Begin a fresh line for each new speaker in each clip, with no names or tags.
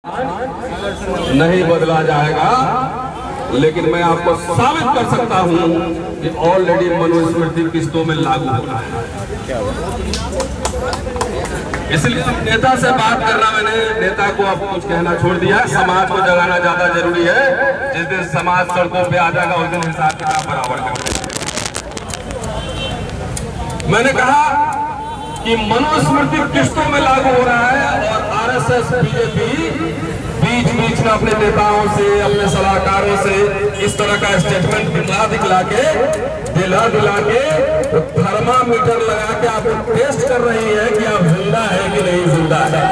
नहीं बदला जाएगा, लेकिन मैं आपको साबित कर सकता हूं कि ऑलरेडी मनुस्मृति किस्तों में लागू हो रहा है। इसलिए नेता से बात करना, मैंने नेता को अब कुछ कहना छोड़ दिया है। समाज को जगाना ज्यादा जरूरी है। जिस दिन समाज सड़कों पे आ जाएगा उस दिन हिसाब किताब बराबर करेंगे। मैंने कहा कि मनुस्मृति किस्तों में लागू हो रहा है और आरएसएस बीजेपी बीच में अपने नेताओं से, अपने सलाहकारों से इस तरह का स्टेटमेंट दिखला के थर्मामीटर लगा के आपको टेस्ट कर रही है कि आप जिंदा है कि नहीं जिंदा है।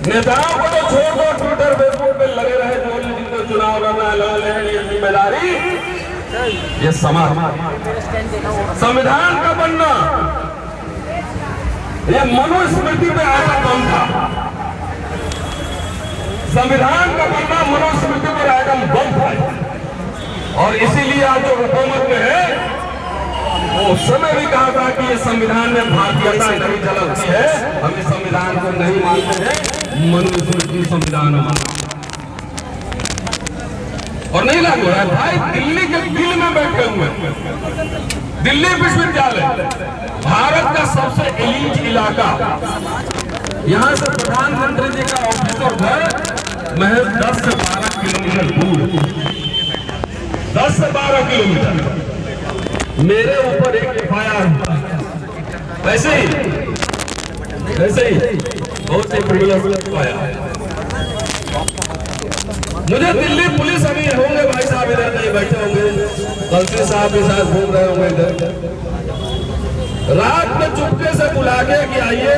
नेताओं को तो छोड़ दो, ट्विटर फेसबुक पे लगे रहे जो जिनको चुनाव लड़ना है, ये जिम्मेदारी, ये संविधान का बनना, ये मनुस्मृति पे आया बम था। संविधान का बनना मनुस्मृति पर आइटम बम था। और इसीलिए आज जो हुकूमत में है, वो उस समय भी कहा था कि ये संविधान में भारतीयता नहीं झलकती है, हम इस संविधान को नहीं मानते हैं, मनुस्मृति संविधान माना और नहीं लागू है। भाई दिल्ली के दिल में बैठे हुए, दिल्ली विश्वविद्यालय भारत का सबसे एलीट इलाका, यहाँ से प्रधानमंत्री जी का ऑफिस और घर महज 10 से 12 किलोमीटर दूर, 10 से 12 किलोमीटर। मेरे ऊपर एक एफआईआर ऐसे ही बहुत से क्रिमिनल आया। मुझे दिल्ली पुलिस, अभी होंगे भाई साहब इधर नहीं बैठे होंगे, कलसी साहब के साथ घूम रहे होंगे इधर, रात में चुपके से बुला के कि आइए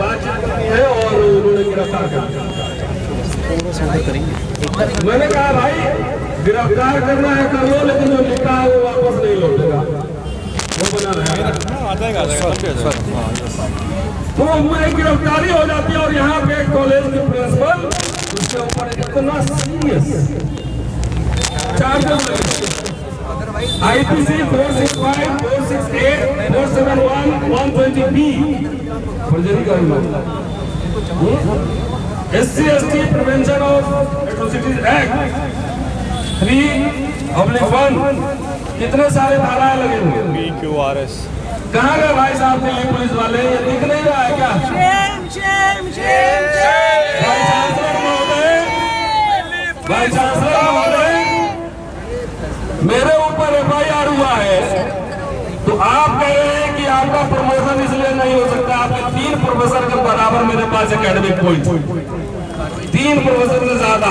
बातचीत करनी है और उन्होंने गिरफ्तार कर दिया। मैंने कहा भाई गिरफ्तार करना है कर लो, लेकिन जो लिखा है वो वापस नहीं लौटेगा, वो बना रहेगा। तो मैं गिरफ्तारी हो जाती है और यहाँ पे कॉलेज के प्रिंसिपल उसके ऊपर इतना serious charges, IPC 465, 468, 471, 120B forgery का मामला, SC/ST prevention of atrocities act 3/1, कितने सारे धाराएं लगे हुए। PQRS कहाँ गए भाई साहब दिल्ली पुलिस वाले, ये दिख नहीं रहा है क्या? भाई चांसलर महोदय, मेरे ऊपर एफआईआर हुआ है, तो आप कह रहे हैं कि आपका प्रमोशन इसलिए नहीं हो सकता, आपके 3 प्रोफेसर के बराबर मेरे पास एकेडमिक पॉइंट, 3 प्रोफेसर से ज्यादा।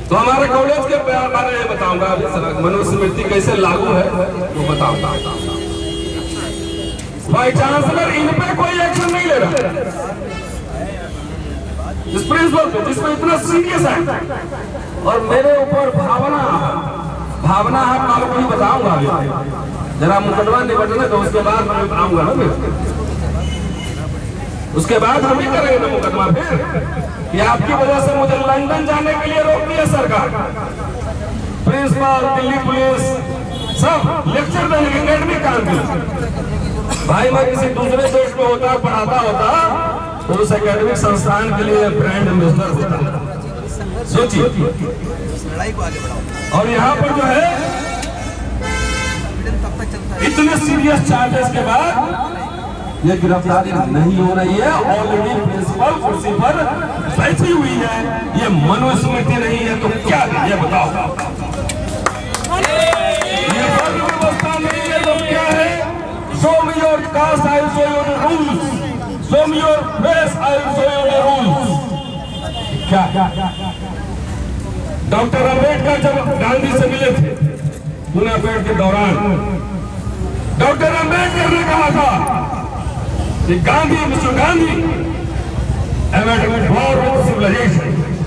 तो हमारे कॉलेज के बारे में बताऊंगा, मनुस्मृति कैसे लागू है वो बताऊंगा। भाई चांसलर इन पे कोई एक्शन नहीं ले रहा, इस प्रिंसिपल पे जिसमें इतना सीरियस है, और मेरे ऊपर भावना है, आपको नहीं बताऊंगा अभी, जरा मुकदमा निपटने तो उसके बाद मैं बताऊंगा ना, उसके बाद हम ही करेंगे ना मुकदमा फिर कि आपकी वजह से मुझे लंदन जाने के लिए रोक दिया सरकार, प्रिंसिपल, दिल्ली पुलिस सब लेक्चर देने के एकेडमिक काम के। भाई मैं किसी दूसरे देश में होता, पढ़ाता होता तो उस एकेडमिक संस्थान के लिए ब्रांड एम्बेसडर होता, सोचिए। और यहाँ पर जो है इतने सीरियस चार्जेस के बाद ये गिरफ्तारी नहीं हो रही है। ऑलरेडी प्रिंसिपल कुर्सी पर बैठी हुई है, ये मनुस्मृति नहीं है तो क्या है ये बताओ? ये व्यवस्था नहीं है तो क्या है? Show me your caste, I will show you the rules. Show me your face, I will show you the rules. क्या? डॉक्टर अम्बेडकर जब गांधी से मिले थे पुणे पेड़ के दौरान, डॉक्टर अम्बेडकर ने कहा था कि गांधी, मिस्टर गांधी,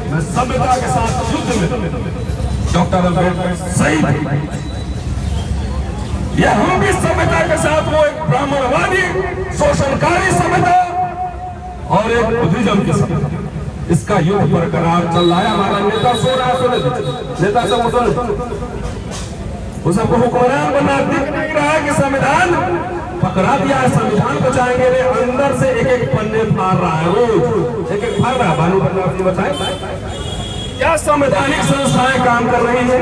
मैं सभ्यता के साथ युद्ध में। डॉक्टर अम्बेडकर सही थे, यह हम भी सभ्यता के साथ, वो एक ब्राह्मणवादी शोषणकारी सभ्यता और एक बुद्धिज्म की सभ्यता, इसका युद्ध बरकरार चल रहा है। हमारा नेता सो रहा है, नेता सब उसे हुक्मरान बना दिख नहीं रहा है कि संविधान पकड़ा दिया है, संविधान बचाएंगे रे, अंदर से एक एक पन्ने फाड़ रहा है, रोज एक एक फाड़ रहा है। भानु प्रताप जी बताएं क्या संवैधानिक संस्थाएं काम कर रही है,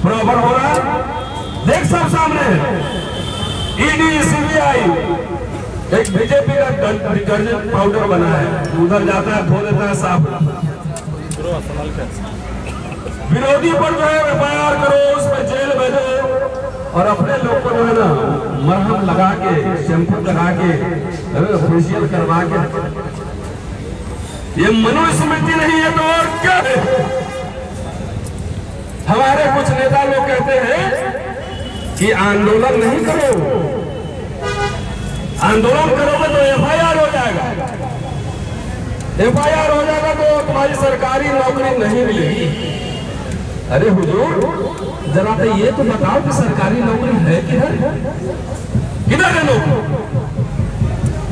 बराबर हो रहा है, देख सब सामने है। ईडी सीबीआई एक बीजेपी का डिटर्जेंट पाउडर बना है, उधर जाता है धो देता है साफ। विरोधी पर जो है एफआईआर करो, उसमें जेल भेजो, और अपने लोग को जो है ना मरहम लगा के, शैम्पू लगा के, फेशियल करवा के। ये मनुस्मृति नहीं है तो और क्या है? हमारे कुछ नेता लोग कहते हैं कि आंदोलन नहीं करो, आंदोलन करोगे तो एफआईआर हो जाएगा, एफआईआर हो जाएगा तो तुम्हारी सरकारी नौकरी नहीं मिलेगी। अरे हुजूर जरा तो ये तो बताओ कि सरकारी नौकरी है किधर, किधर है नौकरी?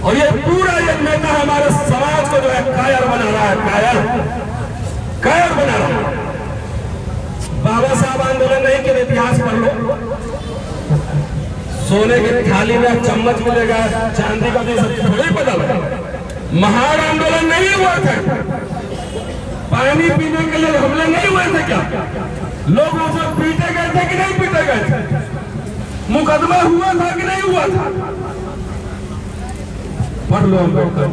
और ये पूरा ये नेता हमारे समाज को जो है कायर बना रहा है, कायर बना रहा है। बाबा साहब आंदोलन नहीं किया, इतिहास पढ़ लो। सोने की थाली में चम्मच मिलेगा, चांदी का तो थोड़ी पता लगा। महान आंदोलन नहीं हुआ था, पानी पीने के लिए हमले नहीं हुए थे क्या? लोग उसे पीटे गए थे कि नहीं पीटे गए थे? मुकदमा हुआ था कि नहीं हुआ था? पढ़ लो अम्बेडकर।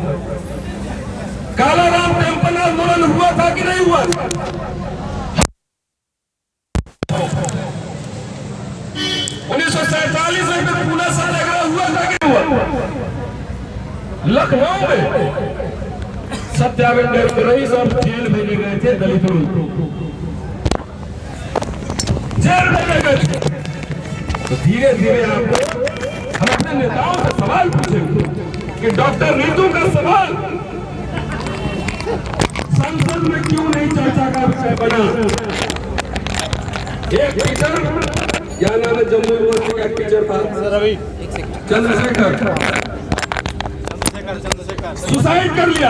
कालाराम टेम्पल आंदोलन हुआ था कि नहीं हुआ था? 1947 में पूना सत्याग्रह हुआ था कि नहीं हुआ? लखनऊ में सत्याग्रह रही सब जेल भेजे गए थे, दलित लोग जेल भेजे गए थे। तो धीरे धीरे आपको हम अपने नेताओं से सवाल पूछेंगे कि डॉक्टर नीतू का सवाल संसद में क्यों नहीं चर्चा का विषय बना? एक टीचर, क्या नाम है जम्मू यूनिवर्सिटी का टीचर था, चंद्रशेखर, सुसाइड कर लिया।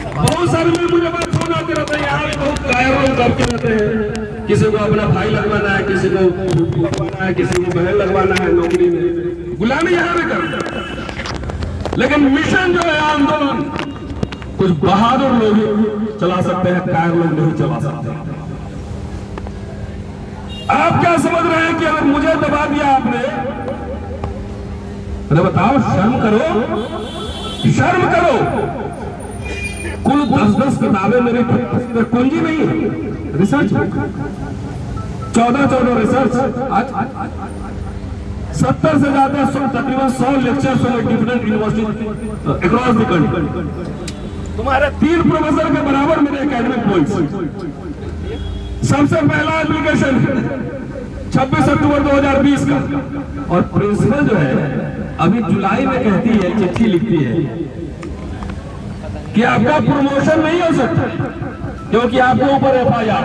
बहुत सारे लोग मुझे बात फोन आते रहते हैं, यहाँ भी बहुत कायर लोग करके रहते हैं, किसी को अपना भाई लगवाना है, किसी को लगवाना है, किसी को बहन लगवाना है नौकरी में, गुलामी यहाँ भी करते। लेकिन मिशन जो है आंदोलन कुछ बहादुर लोग चला सकते हैं, कायर लोग नहीं चला सकते। आप क्या समझ रहे हैं कि अगर मुझे दबा दिया आपने, अरे बताओ, शर्म करो, शर्म करो। कुल 10-10 किताबें मेरी कुंजी नहीं है, रिसर्च 14 रिसर्च, आज 70 से ज्यादा तकरीबन 100 lectures different university across the country. तुम्हारे 3 प्रोफेसर के बराबर मेरे एकेडमिक पॉइंट्स। सबसे पहला एप्लीकेशन 26 अक्टूबर 2020 का, और प्रिंसिपल जो है अभी जुलाई में कहती है, चिट्ठी लिखती है कि आपका प्रमोशन नहीं हो सकता क्योंकि आपके ऊपर एफआईआर।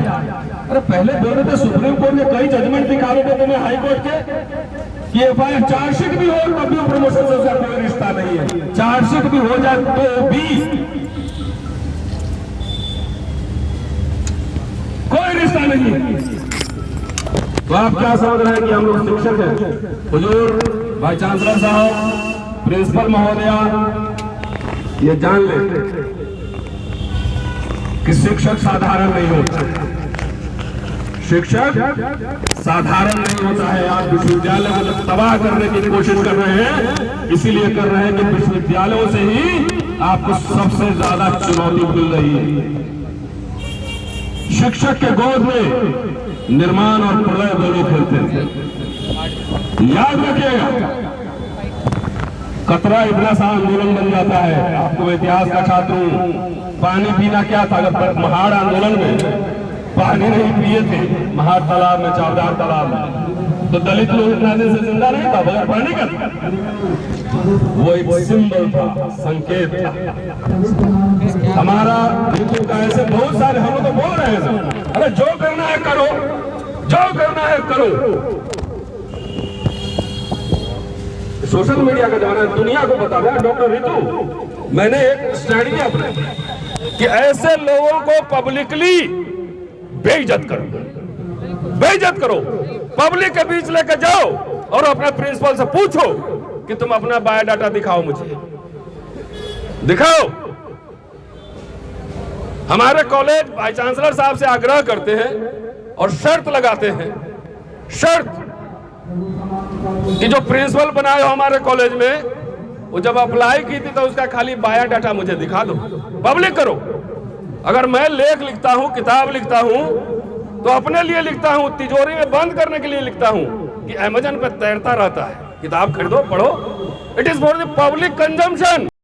अरे पहले बोले थे, सुप्रीम कोर्ट ने कई जजमेंट दिखाए थे तुम्हें हाई कोर्ट के कि एफआईआर चार्जशीट भी हो तब भी प्रमोशन से उसका कोई रिश्ता नहीं है, चार्जशीट भी हो जाए तो भी कोई रिश्ता नहीं है। तो आप क्या समझ रहे हैं कि हम लोग शिक्षक हैं? हुजूर वाइस चांसलर साहब, प्रिंसिपल महोदया, ये जान ले कि शिक्षक साधारण नहीं होता, शिक्षक साधारण नहीं होता है। आप विश्वविद्यालय को तबाह करने की कोशिश कर रहे हैं, इसीलिए कर रहे हैं कि विश्वविद्यालयों से ही आपको सबसे ज्यादा चुनौती मिल रही है। शिक्षक के गोद में निर्माण और प्रलय दोनों खेलते थे। याद रखिएगा, कतरा इतना सा आंदोलन बन जाता है। आपको इतिहास का छात्र हूं, पानी पीना क्या था? अगर महाड़ आंदोलन में पानी नहीं पिए थे, महाड़ तालाब में, चावदार तालाब में, तो दलित लोग इतना दिन से जिंदा नहीं था बगैर पानी का। वो एक सिंबल था, संकेत था हमारा हिंदू का। ऐसे बहुत सारे हम लोग तो बोल रहे हैं, अरे जो करना है करो, जो करना है करो। सोशल मीडिया का जमाना, दुनिया को बता रहा डॉक्टर रितु, मैंने एक स्टडी अपने कि ऐसे लोगों को पब्लिकली बेइज्जत करो, बेइज्जत करो, पब्लिक के बीच लेकर जाओ और अपने प्रिंसिपल से पूछो कि तुम अपना बायोडाटा दिखाओ, मुझे दिखाओ। हमारे कॉलेज वाइस चांसलर साहब से आग्रह करते हैं और शर्त लगाते हैं, शर्त कि जो प्रिंसिपल बनाए हो हमारे कॉलेज में, वो जब अप्लाई की थी तो उसका खाली बायोडाटा मुझे दिखा दो, पब्लिक करो। अगर मैं लेख लिखता हूं, किताब लिखता हूं, तो अपने लिए लिखता हूं, तिजोरी में बंद करने के लिए लिखता हूं कि अमेज़न पे तैरता रहता है। किताब खरीदो, पढ़ो, it is for the public consumption.